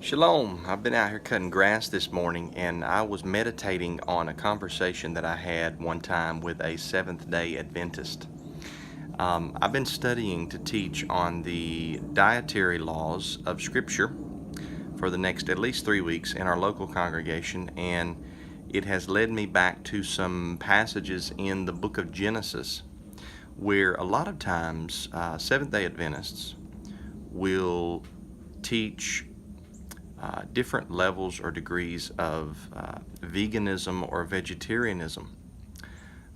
Shalom. I've been out here cutting grass this morning and I was meditating on a conversation that I had one time with a Seventh-day Adventist. I've been studying to teach on the dietary laws of Scripture for the next at least 3 weeks in our local congregation, and it has led me back to some passages in the book of Genesis where a lot of times Seventh-day Adventists will teach different levels or degrees of veganism or vegetarianism.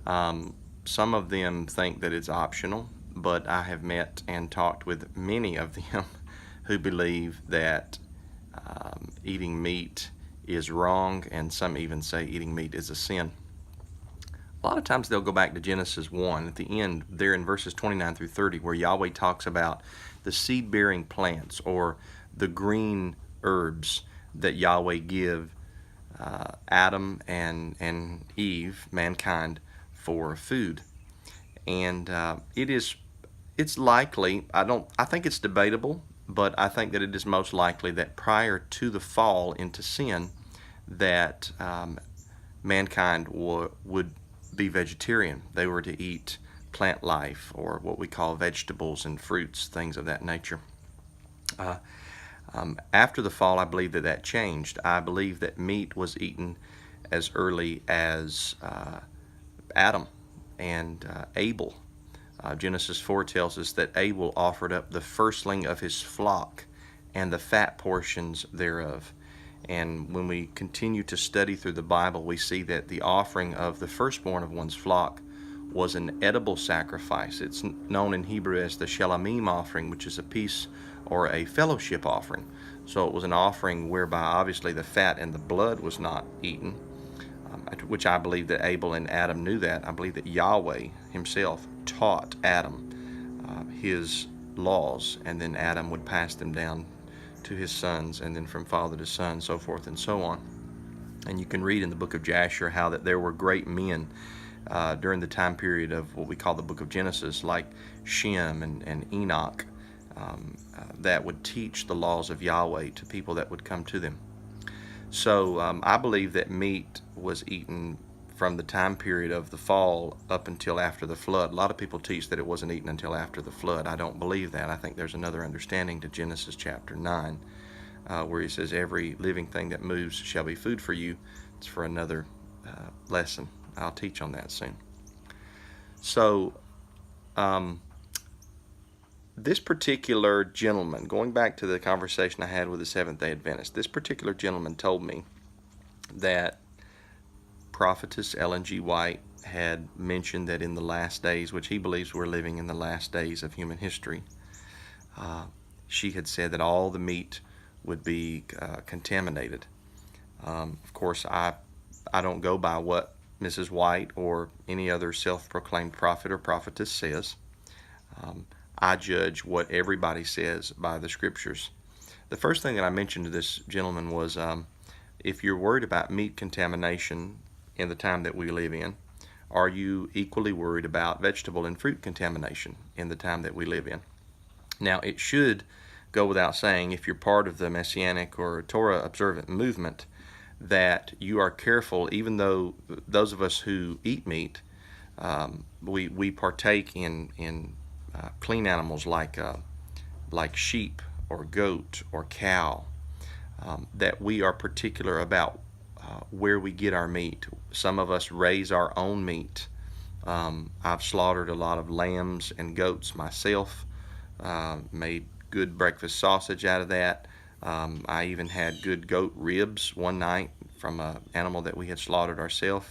Some of them think that it's optional, but I have met and talked with many of them who believe that eating meat is wrong, and some even say eating meat is a sin. A lot of times they'll go back to Genesis 1 at the end, there in verses 29 through 30, where Yahweh talks about the seed-bearing plants or the green herbs that Yahweh give Adam and Eve, mankind, for food. And it's likely, I think it's debatable, but I think that it is most likely that prior to the fall into sin, that mankind would be vegetarian. They were to eat plant life, or what we call vegetables and fruits, things of that nature. After the fall, I believe that changed. I believe that meat was eaten as early as Adam and Abel. Genesis 4 tells us that Abel offered up the firstling of his flock and the fat portions thereof. And when we continue to study through the Bible, we see that the offering of the firstborn of one's flock was an edible sacrifice. It's known in Hebrew as the Shelamim offering, which is a peace or a fellowship offering. So it was an offering whereby obviously the fat and the blood was not eaten, which I believe that Abel and Adam knew that. I believe that Yahweh himself taught Adam his laws, and then Adam would pass them down to his sons, and then from father to son, so forth and so on. And you can read in the book of Jasher how that there were great men during the time period of what we call the book of Genesis, like Shem and Enoch, that would teach the laws of Yahweh to people that would come to them. So I believe that meat was eaten from the time period of the fall up until after the flood. A lot of people teach that it wasn't eaten until after the flood. I don't believe that. I think there's another understanding to Genesis chapter 9, where he says, every living thing that moves shall be food for you. It's for another lesson. I'll teach on that soon. So this particular gentleman, going back to the conversation I had with the Seventh-day Adventist, this particular gentleman told me that prophetess Ellen G. White had mentioned that in the last days, which he believes we're living in the last days of human history, she had said that all the meat would be contaminated. Of course, I don't go by what Mrs. White or any other self-proclaimed prophet or prophetess says. I judge what everybody says by the scriptures. The first thing that I mentioned to this gentleman was, if you're worried about meat contamination in the time that we live in, are you equally worried about vegetable and fruit contamination in the time that we live in? Now, it should go without saying, if you're part of the Messianic or Torah observant movement, that you are careful, even though those of us who eat meat, we partake in clean animals like sheep or goat or cow, that we are particular about where we get our meat. Some of us raise our own meat. I've slaughtered a lot of lambs and goats myself, made good breakfast sausage out of that. I even had good goat ribs one night from an animal that we had slaughtered ourselves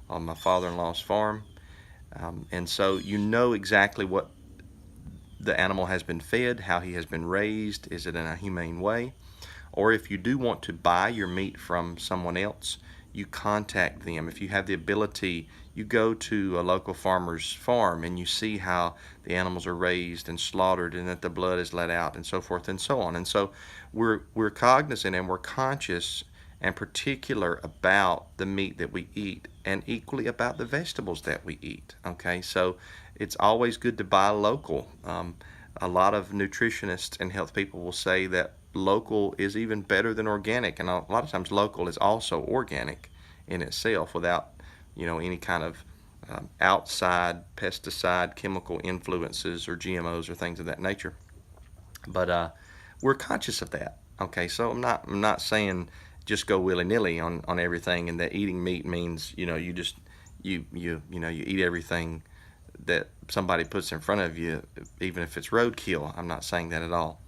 on my father-in-law's farm. And so you know exactly what the animal has been fed, how he has been raised, is it in a humane way? Or if you do want to buy your meat from someone else, you contact them. If you have the ability, you go to a local farmer's farm and you see how the animals are raised and slaughtered and that the blood is let out and so forth and so on. And so we're cognizant and we're conscious and particular about the meat that we eat, and equally about the vegetables that we eat. Okay, so it's always good to buy local. A lot of nutritionists and health people will say that local is even better than organic, and a lot of times local is also organic in itself without, any kind of outside pesticide, chemical influences, or GMOs or things of that nature. But we're conscious of that. Okay, so I'm not saying just go willy nilly on everything, and that eating meat means you just you eat everything that somebody puts in front of you, even if it's roadkill. I'm not saying that at all.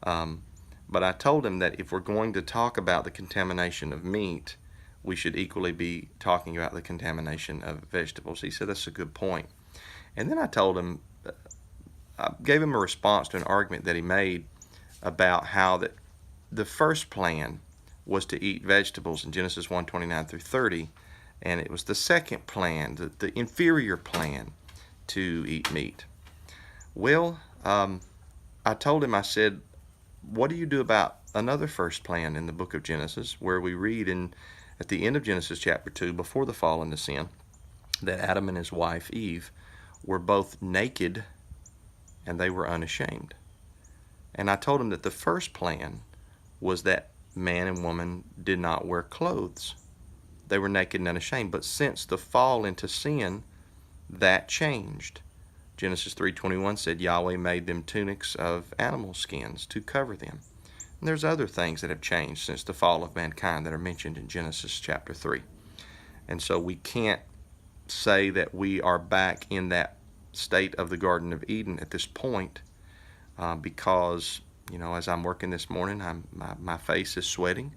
But I told him that if we're going to talk about the contamination of meat, we should equally be talking about the contamination of vegetables. He said that's a good point. And then I told him, I gave him a response to an argument that he made about how that the first plan was to eat vegetables in Genesis 1:29 through 30, and it was the second plan, the inferior plan, to eat meat. Well, I told him, I said, what do you do about another first plan in the book of Genesis, where we read at the end of Genesis chapter 2, before the fall into sin, that Adam and his wife Eve were both naked and they were unashamed. And I told him that the first plan was that man and woman did not wear clothes. They were naked and unashamed. But since the fall into sin, that changed. Genesis 3:21 said Yahweh made them tunics of animal skins to cover them. And there's other things that have changed since the fall of mankind that are mentioned in Genesis chapter 3. And so we can't say that we are back in that state of the Garden of Eden at this point, because, as I'm working this morning, my face is sweating.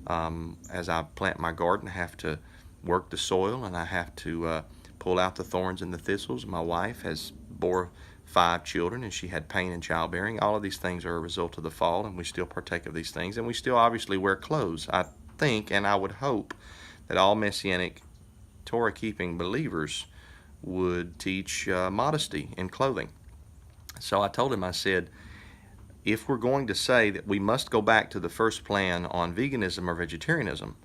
As I plant my garden, I have to work the soil, and I have to pull out the thorns and the thistles. My wife has bore 5 children, and she had pain in childbearing. All of these things are a result of the fall, and we still partake of these things, and we still obviously wear clothes. I think, and I would hope, that all Messianic Torah-keeping believers would teach modesty in clothing. So I told him, I said, if we're going to say that we must go back to the first plan on veganism or vegetarianism,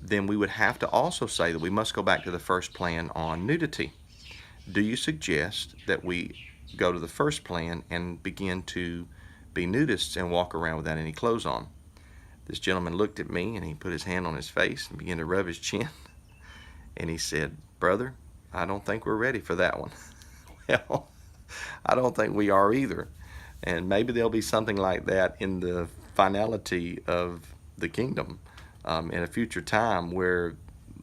then we would have to also say that we must go back to the first plan on nudity. Do you suggest that we go to the first plan and begin to be nudists and walk around without any clothes on? This gentleman looked at me, and he put his hand on his face and began to rub his chin. And he said, brother, I don't think we're ready for that one. Well, I don't think we are either. And maybe there'll be something like that in the finality of the kingdom, in a future time, where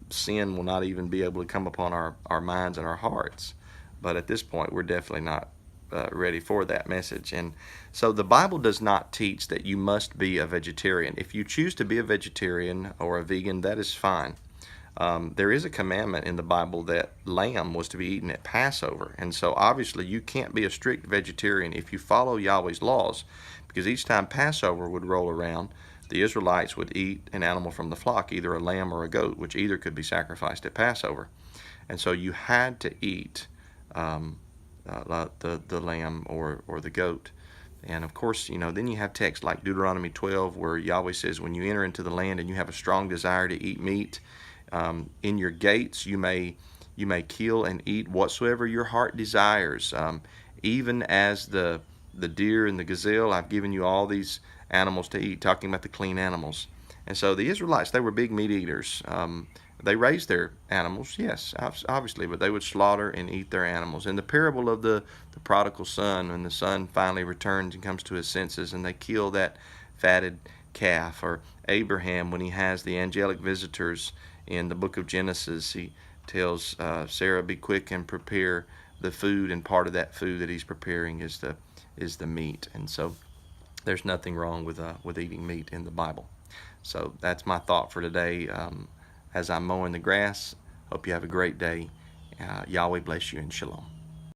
sin will not even be able to come upon our minds and our hearts. But at this point, we're definitely not ready for that message. And so the Bible does not teach that you must be a vegetarian. If you choose to be a vegetarian or a vegan, that is fine. There is a commandment in the Bible that lamb was to be eaten at Passover. And so obviously you can't be a strict vegetarian if you follow Yahweh's laws, because each time Passover would roll around, the Israelites would eat an animal from the flock, either a lamb or a goat, which either could be sacrificed at Passover. And so you had to eat the lamb or the goat. And of course, then you have texts like Deuteronomy 12, where Yahweh says, when you enter into the land and you have a strong desire to eat meat, in your gates you may kill and eat whatsoever your heart desires, even as the deer and the gazelle. I've given you all these animals to eat, talking about the clean animals. And so the Israelites, they were big meat eaters. They raised their animals, yes, obviously, but they would slaughter and eat their animals. In the parable of the prodigal son, when the son finally returns and comes to his senses, and they kill that fatted calf, or Abraham, when he has the angelic visitors in the book of Genesis, he tells Sarah, be quick and prepare the food, and part of that food that he's preparing is the meat. And so there's nothing wrong with eating meat in the Bible. So that's my thought for today. As I'm mowing the grass, hope you have a great day. Yahweh bless you, and shalom.